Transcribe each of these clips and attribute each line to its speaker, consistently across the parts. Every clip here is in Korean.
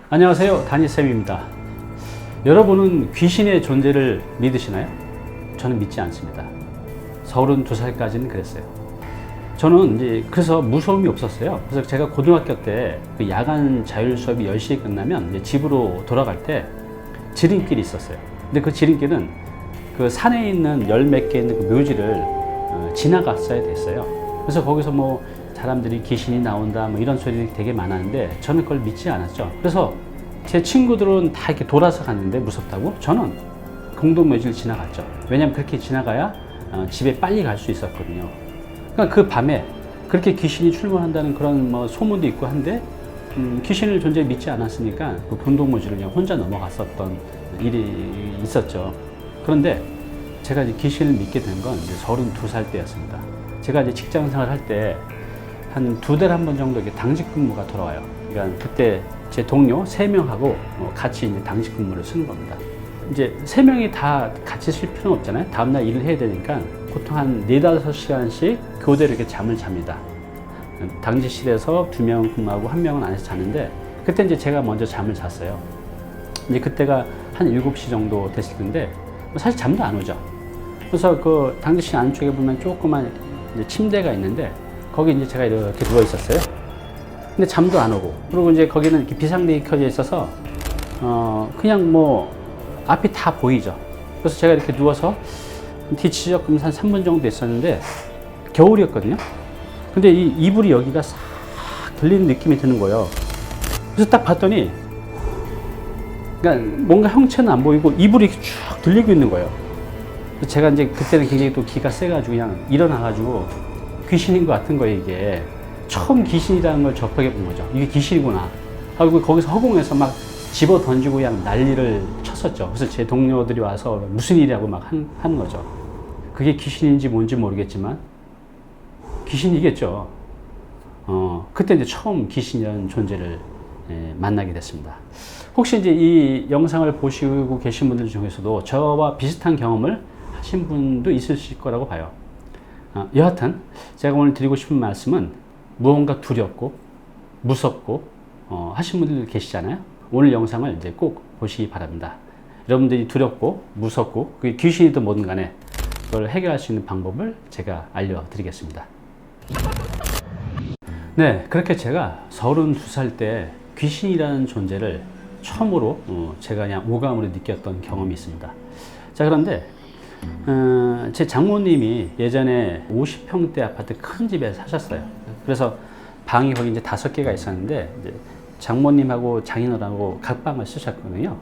Speaker 1: 안녕하세요, 다니쌤입니다. 여러분은 귀신의 존재를 믿으시나요? 저는 믿지 않습니다. 32살까지는 그랬어요. 저는 이제 그래서 무서움이 없었어요. 그래서 제가 고등학교 때 그 야간 자율 수업이 10시에 끝나면 이제 집으로 돌아갈 때 지름길이 있었어요. 근데 그 지름길은 그 산에 있는 열 몇 개 있는 그 묘지를 지나갔어야 됐어요. 그래서 거기서 뭐 사람들이 귀신이 나온다 뭐 이런 소리들이 되게 많았는데 저는 그걸 믿지 않았죠. 그래서 제 친구들은 다 이렇게 돌아서 갔는데 무섭다고 저는 공동묘지를 지나갔죠. 왜냐면 그렇게 지나가야 집에 빨리 갈 수 있었거든요. 그러니까 그 밤에 그렇게 귀신이 출몰한다는 그런 뭐 소문도 있고 한데 귀신을 존재 믿지 않았으니까 그 공동묘지를 그냥 혼자 넘어갔었던 일이 있었죠. 그런데 제가 이제 귀신을 믿게 된 건 이제 32살 때였습니다. 제가 이제 직장 생활 할 때 한 2달에 한 번 정도 이렇게 당직 근무가 돌아와요. 그러니까 그때 제 동료 3명하고 같이 이제 당직 근무를 쓰는 겁니다. 이제 3명이 다 같이 쉴 필요는 없잖아요. 다음날 일을 해야 되니까 보통 한 4-5시간씩 교대로 이렇게 잠을 잡니다. 당직실에서 2명 근무하고 1명은 안에서 자는데 그때 이제 제가 먼저 잠을 잤어요. 이제 그때가 한 7시 정도 됐을 텐데 사실 잠도 안 오죠. 그래서 그 당직실 안쪽에 보면 조그만 이제 침대가 있는데 거기 이제 제가 이렇게 누워 있었어요. 근데 잠도 안 오고 그리고 이제 거기는 이렇게 비상등이 켜져 있어서 그냥 뭐 앞이 다 보이죠. 그래서 제가 이렇게 누워서 뒤치적금 한 3분 정도 됐었는데 겨울이었거든요. 근데 이 이불이 여기가 싹 들리는 느낌이 드는 거예요. 그래서 딱 봤더니 그러니까 뭔가 형체는 안 보이고 이불이 이렇게 쭉 들리고 있는 거예요. 그래서 제가 이제 그때는 굉장히 또 기가 세가지고 그냥 일어나가지고 귀신인 것 같은 거예요, 이게. 처음 귀신이라는 걸 접하게 본 거죠. 이게 귀신이구나. 하고 거기서 허공에서 막 집어 던지고 그냥 난리를 쳤었죠. 그래서 제 동료들이 와서 무슨 일이라고 막 하는 거죠. 그게 귀신인지 뭔지 모르겠지만 귀신이겠죠. 그때 이제 처음 귀신이라는 존재를 만나게 됐습니다. 혹시 이제 이 영상을 보시고 계신 분들 중에서도 저와 비슷한 경험을 하신 분도 있으실 거라고 봐요. 여하튼 제가 오늘 드리고 싶은 말씀은 무언가 두렵고 무섭고 하신 분들 계시잖아요. 오늘 영상을 이제 꼭 보시기 바랍니다. 여러분들이 두렵고 무섭고 그게 귀신이든 뭐든 간에 그걸 해결할 수 있는 방법을 제가 알려드리겠습니다. 네, 그렇게 제가 32살 때 귀신이라는 존재를 처음으로 제가 그냥 오감으로 느꼈던 경험이 있습니다. 자, 그런데 제 장모님이 예전에 50평대 아파트 큰 집에 사셨어요. 그래서 방이 거기 이제 5개가 있었는데 이제 장모님하고 장인어른하고 각 방을 쓰셨거든요.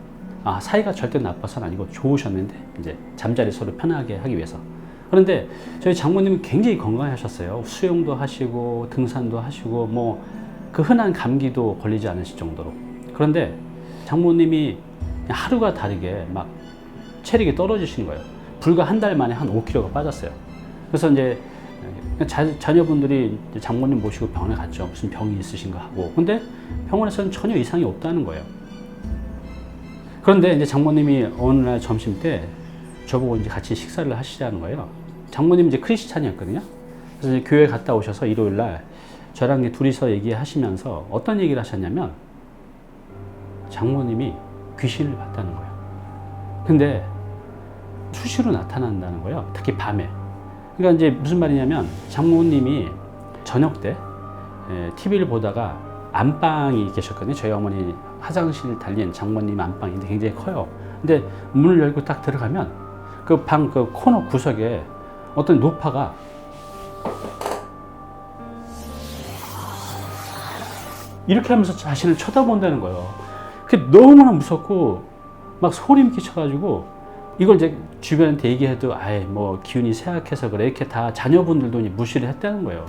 Speaker 1: 사이가 절대 나빠서는 아니고 좋으셨는데 이제 잠자리 서로 편하게 하기 위해서. 그런데 저희 장모님은 굉장히 건강하셨어요. 수영도 하시고 등산도 하시고 뭐 그 흔한 감기도 걸리지 않으실 정도로. 그런데 장모님이 하루가 다르게 막 체력이 떨어지시는 거예요. 불과 한 달 만에 한 5kg가 빠졌어요. 그래서 이제 자녀분들이 장모님 모시고 병원에 갔죠. 무슨 병이 있으신가 하고. 근데 병원에서는 전혀 이상이 없다는 거예요. 그런데 이제 장모님이 어느 날 점심 때 저보고 이제 같이 식사를 하시자는 거예요. 장모님 이제 크리스찬이었거든요. 그래서 이제 교회 갔다 오셔서 일요일 날 저랑 둘이서 얘기하시면서 어떤 얘기를 하셨냐면 장모님이 귀신을 봤다는 거예요. 근데 수시로 나타난다는 거예요. 특히 밤에. 그러니까 이제 무슨 말이냐면 장모님이 저녁 때 TV를 보다가 안방이 계셨거든요. 저희 어머니 화장실 달린 장모님 안방인데 굉장히 커요. 근데 문을 열고 딱 들어가면 그 방 그 코너 구석에 어떤 노파가 이렇게 하면서 자신을 쳐다본다는 거예요. 그게 너무나 무섭고 막 소름 끼쳐가지고 이걸 이제 주변한테 얘기해도 아예 뭐 기운이 쇠약해서 그래 이렇게 다 자녀분들도 무시를 했다는 거예요.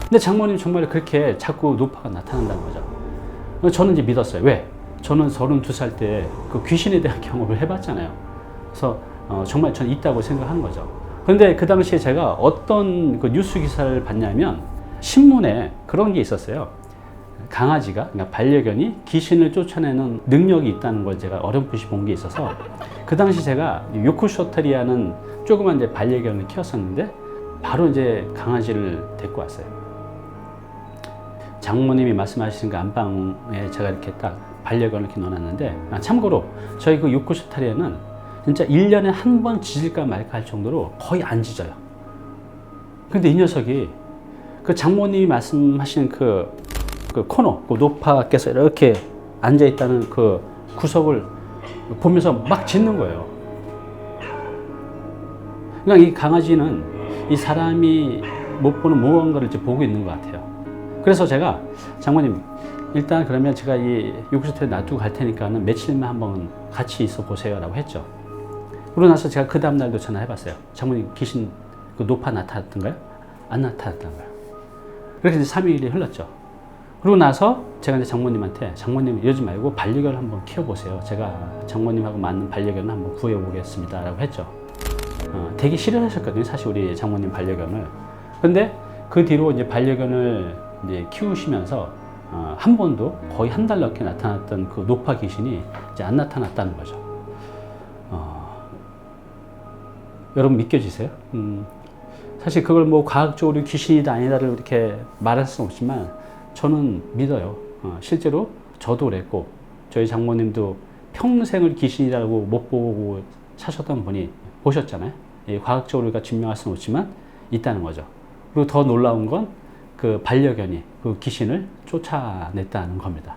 Speaker 1: 근데 장모님 정말 그렇게 자꾸 노파가 나타난다는 거죠. 저는 이제 믿었어요. 왜? 저는 32살 때 그 귀신에 대한 경험을 해봤잖아요. 그래서 정말 저는 있다고 생각하는 거죠. 그런데 그 당시에 제가 어떤 그 뉴스 기사를 봤냐면 신문에 그런 게 있었어요. 강아지가, 그러니까 반려견이 귀신을 쫓아내는 능력이 있다는 걸 제가 어렴풋이 본 게 있어서 그 당시 제가 요크셔테리아는 조그만 이제 반려견을 키웠었는데 바로 이제 강아지를 데리고 왔어요. 장모님이 말씀하시는 그 안방에 제가 이렇게 딱 반려견을 이렇게 넣어놨는데, 참고로 저희 그 요크셔터리어는 진짜 1년에 한 번 짖을까 말까 할 정도로 거의 안 짖어요. 근데 이 녀석이 그 장모님이 말씀하신 그 코너, 그 노파께서 이렇게 앉아있다는 그 구석을 보면서 막 짖는 거예요. 그러니까 이 강아지는 이 사람이 못 보는 무언가를 이제 보고 있는 것 같아요. 그래서 제가 장모님, 일단 그러면 제가 이 요크셔터리어 놔두고 갈 테니까는 며칠만 한번 같이 있어 보세요 라고 했죠. 그러고 나서 제가 그 다음날도 전화해봤어요. 장모님, 귀신 그 노파 나타났던가요? 안 나타났던 거예요. 그렇게 이제 3일이 흘렀죠. 그러고 나서 제가 이제 장모님한테, 장모님 이러지 말고 반려견을 한번 키워보세요. 제가 장모님하고 맞는 반려견을 한번 구해보겠습니다 라고 했죠. 되게 싫어하셨거든요, 사실 우리 장모님 반려견을. 근데 그 뒤로 이제 반려견을 이제 키우시면서 한 번도 거의 한 달 넘게 나타났던 그 노파 귀신이 이제 안 나타났다는 거죠. 여러분 믿겨지세요? 사실 그걸 뭐 과학적으로 귀신이다 아니다를 이렇게 말할 수는 없지만 저는 믿어요. 실제로 저도 그랬고 저희 장모님도 평생을 귀신이라고 못 보고 사셨던 분이 보셨잖아요. 과학적으로 우리가 증명할 수는 없지만 있다는 거죠. 그리고 더 놀라운 건 그 반려견이 그 귀신을 쫓아냈다는 겁니다.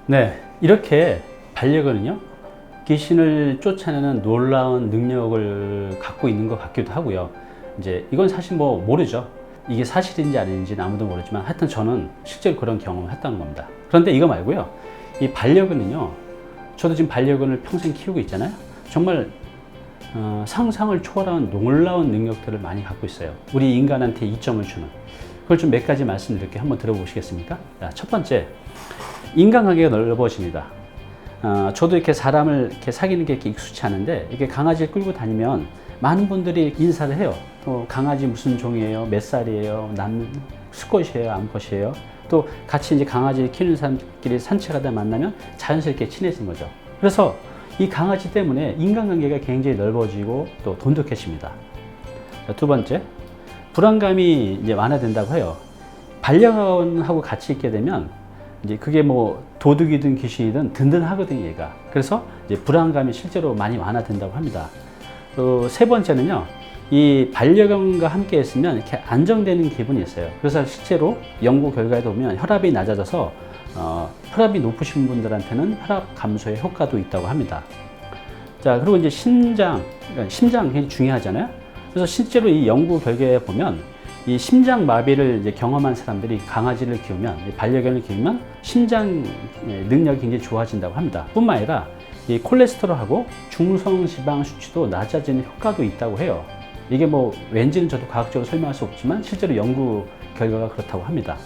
Speaker 1: 네, 이렇게 반려견은요, 귀신을 쫓아내는 놀라운 능력을 갖고 있는 것 같기도 하고요. 이제 이건 사실 뭐 모르죠. 이게 사실인지 아닌지는 아무도 모르지만 하여튼 저는 실제로 그런 경험을 했다는 겁니다. 그런데 이거 말고요, 이 반려견은요, 저도 지금 반려견을 평생 키우고 있잖아요. 정말 상상을 초월한 놀라운 능력들을 많이 갖고 있어요. 우리 인간한테 이점을 주는. 그걸 좀 몇 가지 말씀드릴게요. 한번 들어보시겠습니까? 자, 첫 번째, 인간관계가 넓어집니다. 저도 이렇게 사람을 이렇게 사귀는 게 이렇게 익숙치 않은데, 이렇게 강아지를 끌고 다니면 많은 분들이 인사를 해요. 강아지 무슨 종이에요? 몇 살이에요? 수컷이에요? 암컷이에요? 또 같이 이제 강아지를 키우는 사람끼리 산책하다 만나면 자연스럽게 친해진 거죠. 그래서 이 강아지 때문에 인간관계가 굉장히 넓어지고 또 돈독해집니다. 두 번째, 불안감이 이제 완화된다고 해요. 반려견하고 같이 있게 되면 이제 그게 뭐 도둑이든 귀신이든 든든하거든요, 얘가. 그래서 이제 불안감이 실제로 많이 완화된다고 합니다. 세 번째는요, 이 반려견과 함께 있으면 이렇게 안정되는 기분이 있어요. 그래서 실제로 연구 결과에 보면 혈압이 낮아져서 혈압이 높으신 분들한테는 혈압 감소에 효과도 있다고 합니다. 자, 그리고 이제 심장 굉장히 중요하잖아요. 그래서 실제로 이 연구 결과에 보면 이 심장 마비를 이제 경험한 사람들이 강아지를 키우면, 반려견을 키우면 심장 능력이 굉장히 좋아진다고 합니다. 뿐만 아니라 이 콜레스테롤하고 중성지방 수치도 낮아지는 효과도 있다고 해요. 이게 뭐 왠지는 저도 과학적으로 설명할 수 없지만 실제로 연구 결과가 그렇다고 합니다.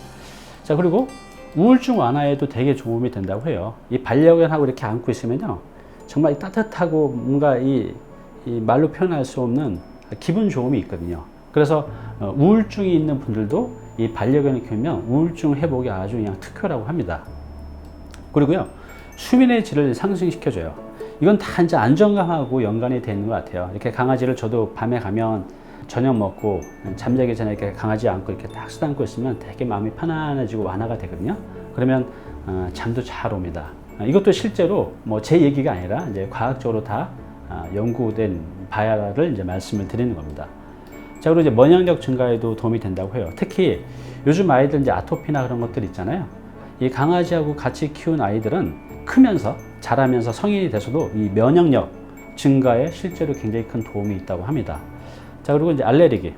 Speaker 1: 자, 그리고 우울증 완화에도 되게 도움이 된다고 해요. 이 반려견하고 이렇게 안고 있으면요, 정말 따뜻하고 뭔가 이 말로 표현할 수 없는 기분 좋음이 있거든요. 그래서 우울증이 있는 분들도 이 반려견을 키우면 우울증 회복이 아주 그냥 특효라고 합니다. 그리고요, 수면의 질을 상승시켜줘요. 이건 다 이제 안정감하고 연관이 되는 것 같아요. 이렇게 강아지를 저도 밤에 가면 저녁 먹고 잠자기 전에 이렇게 강아지 안고 이렇게 딱 쓰다듬고 있으면 되게 마음이 편안해지고 완화가 되거든요. 그러면 잠도 잘 옵니다. 이것도 실제로 뭐 제 얘기가 아니라 이제 과학적으로 다 연구된 바야를 이제 말씀을 드리는 겁니다. 자, 그리고 이제 면역력 증가에도 도움이 된다고 해요. 특히 요즘 아이들 이제 아토피나 그런 것들 있잖아요. 이 강아지하고 같이 키운 아이들은 크면서 자라면서 성인이 돼서도 이 면역력 증가에 실제로 굉장히 큰 도움이 있다고 합니다. 자, 그리고 이제 알레르기.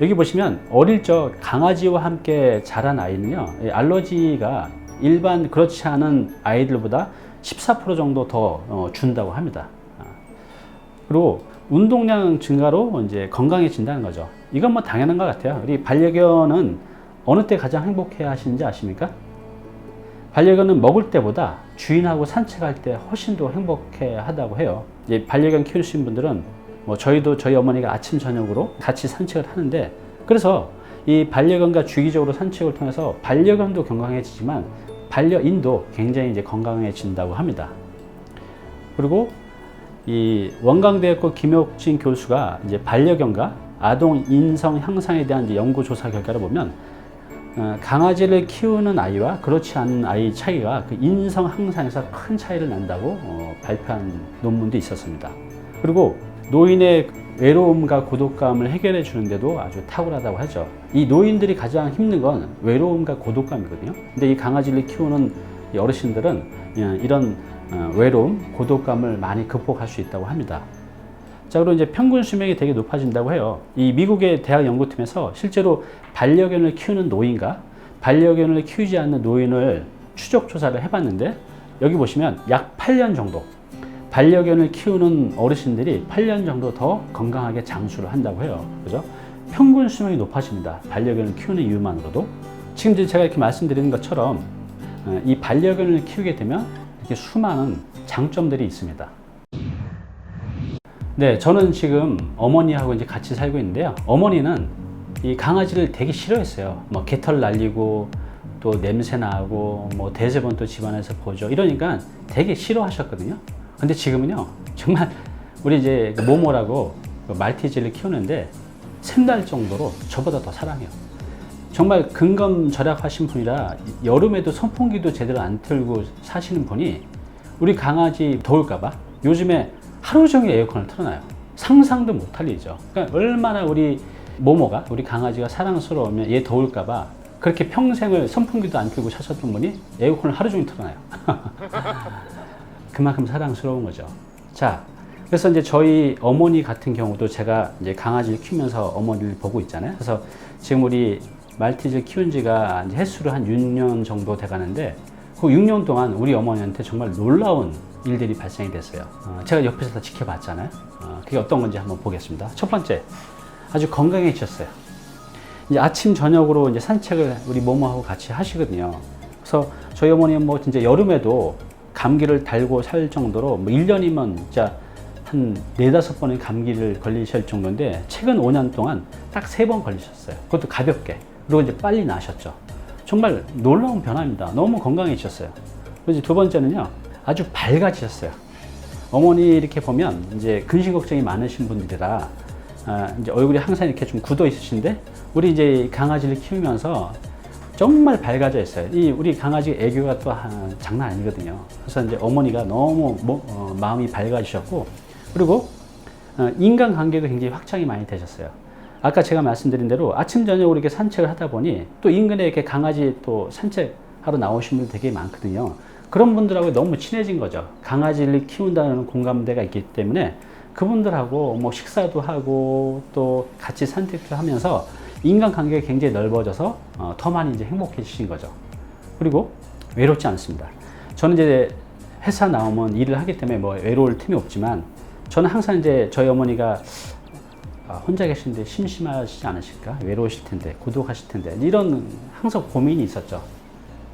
Speaker 1: 여기 보시면 어릴 적 강아지와 함께 자란 아이는요, 알러지가 일반 그렇지 않은 아이들보다 14% 정도 더 준다고 합니다. 그리고 운동량 증가로 이제 건강해진다는 거죠. 이건 뭐 당연한 것 같아요. 우리 반려견은 어느 때 가장 행복해 하시는지 아십니까? 반려견은 먹을 때보다 주인하고 산책할 때 훨씬 더 행복해 하다고 해요. 이제 반려견 키우시는 분들은 뭐 저희도 저희 어머니가 아침 저녁으로 같이 산책을 하는데, 그래서 이 반려견과 주기적으로 산책을 통해서 반려견도 건강해지지만 반려인도 굉장히 이제 건강해진다고 합니다. 그리고 이 원광대학교 김혁진 교수가 이제 반려견과 아동 인성 향상에 대한 이제 연구 조사 결과를 보면 강아지를 키우는 아이와 그렇지 않은 아이 차이가 그 인성 향상에서 큰 차이를 난다고 발표한 논문도 있었습니다. 그리고 노인의 외로움과 고독감을 해결해 주는데도 아주 탁월하다고 하죠. 이 노인들이 가장 힘든 건 외로움과 고독감이거든요. 근데 이 강아지를 키우는 이 어르신들은 이런 외로움, 고독감을 많이 극복할 수 있다고 합니다. 자, 그리고 이제 평균 수명이 되게 높아진다고 해요. 이 미국의 대학 연구팀에서 실제로 반려견을 키우는 노인과 반려견을 키우지 않는 노인을 추적 조사를 해봤는데, 여기 보시면 약 8년 정도 반려견을 키우는 어르신들이 8년 정도 더 건강하게 장수를 한다고 해요. 그죠? 평균 수명이 높아집니다. 반려견을 키우는 이유만으로도. 지금 이제 제가 이렇게 말씀드리는 것처럼 이 반려견을 키우게 되면 이렇게 수많은 장점들이 있습니다. 네, 저는 지금 어머니하고 이제 같이 살고 있는데요. 어머니는 이 강아지를 되게 싫어했어요. 뭐 개털 날리고 또 냄새 나고 뭐 대세번 또 집안에서 보죠. 이러니까 되게 싫어하셨거든요. 근데 지금은요, 정말 우리 이제 모모라고 말티즈를 키우는데 샘날 정도로 저보다 더 사랑해요. 정말 근검절약하신 분이라 여름에도 선풍기도 제대로 안 틀고 사시는 분이 우리 강아지 더울까봐 요즘에 하루 종일 에어컨을 틀어놔요. 상상도 못할 일이죠. 그러니까 얼마나 우리 모모가, 우리 강아지가 사랑스러우면 얘 더울까봐 그렇게 평생을 선풍기도 안 틀고 사셨던 분이 에어컨을 하루 종일 틀어놔요. 그만큼 사랑스러운 거죠. 자, 그래서 이제 저희 어머니 같은 경우도 제가 이제 강아지를 키우면서 어머니를 보고 있잖아요. 그래서 지금 우리 말티즈를 키운 지가 이제 횟수로 한 6년 정도 돼 가는데, 그 6년 동안 우리 어머니한테 정말 놀라운 일들이 발생이 됐어요. 제가 옆에서 다 지켜봤잖아요. 그게 어떤 건지 한번 보겠습니다. 첫 번째, 아주 건강해지셨어요. 이제 아침 저녁으로 이제 산책을 우리 모모하고 같이 하시거든요. 그래서 저희 어머니는 뭐 진짜 여름에도 감기를 달고 살 정도로 뭐 1년이면 진짜 한 4-5번의 감기를 걸리실 정도인데, 최근 5년 동안 딱 3번 걸리셨어요. 그것도 가볍게. 그리고 이제 빨리 나으셨죠. 정말 놀라운 변화입니다. 너무 건강해지셨어요. 그리고 두 번째는요, 아주 밝아지셨어요. 어머니 이렇게 보면 이제 근심 걱정이 많으신 분들이라 이제 얼굴이 항상 이렇게 좀 굳어 있으신데, 우리 이제 강아지를 키우면서 정말 밝아져 있어요. 이 우리 강아지 애교가 또 장난 아니거든요. 그래서 이제 어머니가 너무 마음이 밝아지셨고, 그리고 인간 관계도 굉장히 확장이 많이 되셨어요. 아까 제가 말씀드린 대로 아침 저녁으로 이렇게 산책을 하다 보니 또 인근에 이렇게 강아지 또 산책하러 나오신 분들 되게 많거든요. 그런 분들하고 너무 친해진 거죠. 강아지를 키운다는 공감대가 있기 때문에 그분들하고 뭐 식사도 하고 또 같이 산책도 하면서 인간관계가 굉장히 넓어져서 더 많이 이제 행복해지신 거죠. 그리고 외롭지 않습니다. 저는 이제 회사 나오면 일을 하기 때문에 뭐 외로울 틈이 없지만, 저는 항상 이제 저희 어머니가 혼자 계시는데 심심하시지 않으실까? 외로우실 텐데, 고독하실 텐데, 이런 항상 고민이 있었죠.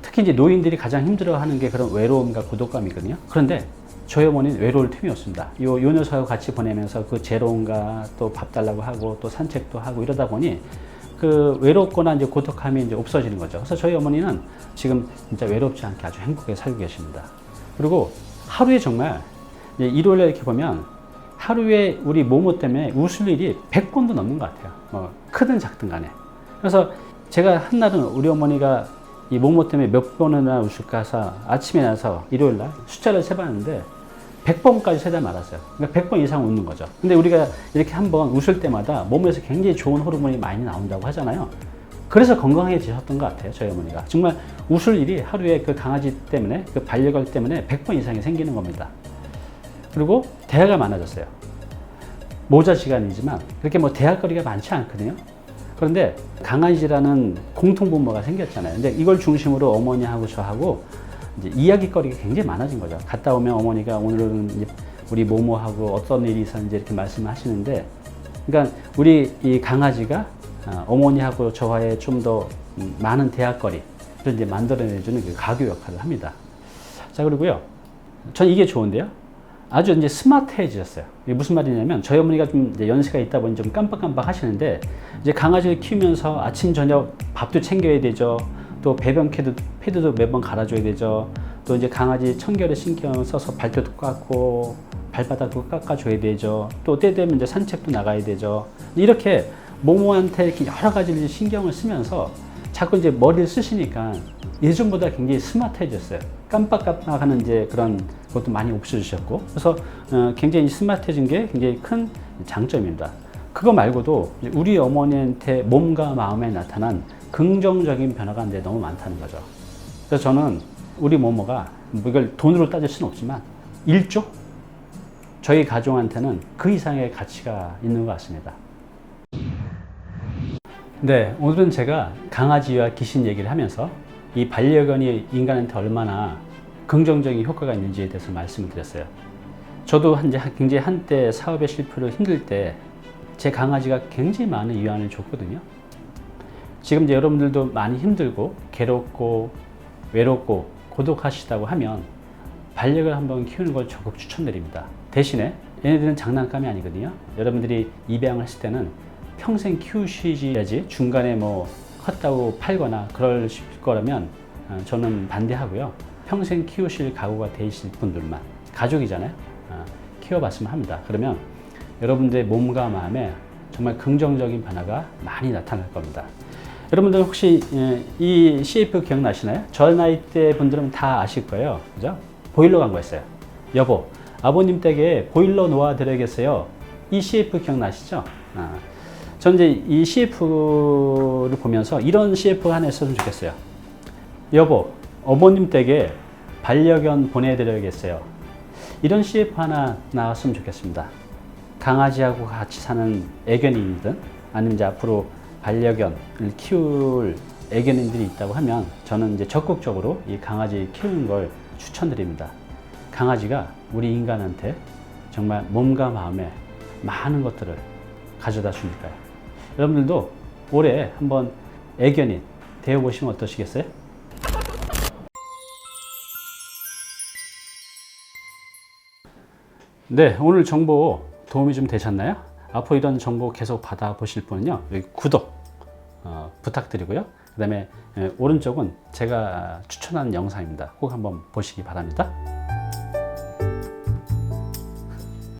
Speaker 1: 특히 이제 노인들이 가장 힘들어하는 게 그런 외로움과 고독감이거든요. 그런데 저희 어머니는 외로울 틈이 없습니다. 요 녀석하고 같이 보내면서 그 재롱과 또 밥 달라고 하고 또 산책도 하고 이러다 보니 그 외롭거나 이제 고독함이 이제 없어지는 거죠. 그래서 저희 어머니는 지금 진짜 외롭지 않게 아주 행복하게 살고 계십니다. 그리고 하루에 정말 이제 일요일에 이렇게 보면 하루에 우리 모모 때문에 웃을 일이 100번도 넘는 것 같아요. 크든 작든 간에. 그래서 제가 한날은 우리 어머니가 이 모모 때문에 몇 번이나 웃을까 해서 아침에 나서 일요일 날 숫자를 세봤는데 100번까지 세다 말았어요. 그러니까 100번 이상 웃는 거죠. 근데 우리가 이렇게 한번 웃을 때마다 몸에서 굉장히 좋은 호르몬이 많이 나온다고 하잖아요. 그래서 건강해지셨던 것 같아요, 저희 어머니가. 정말 웃을 일이 하루에 그 강아지 때문에, 그 반려견 때문에 100번 이상이 생기는 겁니다. 그리고 대화가 많아졌어요. 모자지간이지만 그렇게 뭐 대화거리가 많지 않거든요. 그런데 강아지라는 공통분모가 생겼잖아요. 근데 이걸 중심으로 어머니하고 저하고 이제 이야기거리가 굉장히 많아진 거죠. 갔다 오면 어머니가 오늘은 이제 우리 모모하고 어떤 일이 있었는지 이렇게 말씀을 하시는데, 그러니까 우리 이 강아지가 어머니하고 저와의 좀 더 많은 대화거리를 이제 만들어내주는 그 가교 역할을 합니다. 자, 그리고요, 전 이게 좋은데요. 아주 이제 스마트해지셨어요. 이게 무슨 말이냐면, 저희 어머니가 좀 이제 연세가 있다 보니 좀 깜빡깜빡 하시는데, 이제 강아지를 키우면서 아침, 저녁 밥도 챙겨야 되죠. 또 배변 패드도 매번 갈아줘야 되죠. 또 이제 강아지 청결에 신경 써서 발톱도 깎고, 발바닥도 깎아줘야 되죠. 또 때 되면 이제 산책도 나가야 되죠. 이렇게 모모한테 이렇게 여러 가지를 신경을 쓰면서 자꾸 이제 머리를 쓰시니까 예전보다 굉장히 스마트해졌어요. 깜빡깜빡하는 이제 그런 것도 많이 없어지셨고, 그래서 굉장히 스마트해진 게 굉장히 큰 장점입니다. 그거 말고도 우리 어머니한테 몸과 마음에 나타난 긍정적인 변화가 이제 너무 많다는 거죠. 그래서 저는 우리 모모가 이걸 돈으로 따질 수는 없지만 1조? 저희 가족한테는 그 이상의 가치가 있는 것 같습니다. 네, 오늘은 제가 강아지와 귀신 얘기를 하면서 이 반려견이 인간한테 얼마나 긍정적인 효과가 있는지에 대해서 말씀을 드렸어요. 저도 굉장히 한때 사업의 실패로 힘들 때 제 강아지가 굉장히 많은 위안을 줬거든요. 지금 이제 여러분들도 많이 힘들고 괴롭고 외롭고 고독하시다고 하면 반려견 한번 키우는 걸 적극 추천드립니다. 대신에 얘네들은 장난감이 아니거든요. 여러분들이 입양을 했을 때는 평생 키우시야지 중간에 뭐 컸다고 팔거나 그럴 거라면 저는 반대하고요. 평생 키우실 각오가 돼 있을 분들만, 가족이잖아요. 키워봤으면 합니다. 그러면 여러분들의 몸과 마음에 정말 긍정적인 변화가 많이 나타날 겁니다. 여러분들 혹시 이 CF 기억나시나요? 저 나이 때 분들은 다 아실 거예요. 그죠? 보일러 광고했어요. 여보, 아버님 댁에 보일러 놓아드려야겠어요. 이 CF 기억나시죠? 저는 이제 이 CF를 보면서 이런 CF 하나 했으면 좋겠어요. 여보, 어머님 댁에 반려견 보내드려야겠어요. 이런 CF 하나 나왔으면 좋겠습니다. 강아지하고 같이 사는 애견인이든 아니면 이제 앞으로 반려견을 키울 애견인들이 있다고 하면 저는 이제 적극적으로 이 강아지 키우는 걸 추천드립니다. 강아지가 우리 인간한테 정말 몸과 마음에 많은 것들을 가져다 주니까요. 여러분들도 올해 한번 애견인 되어보시면 어떠시겠어요? 네, 오늘 정보 도움이 좀 되셨나요? 앞으로 이런 정보 계속 받아보실 분은요, 여기 구독 부탁드리고요. 그 다음에 오른쪽은 제가 추천하는 영상입니다. 꼭 한번 보시기 바랍니다.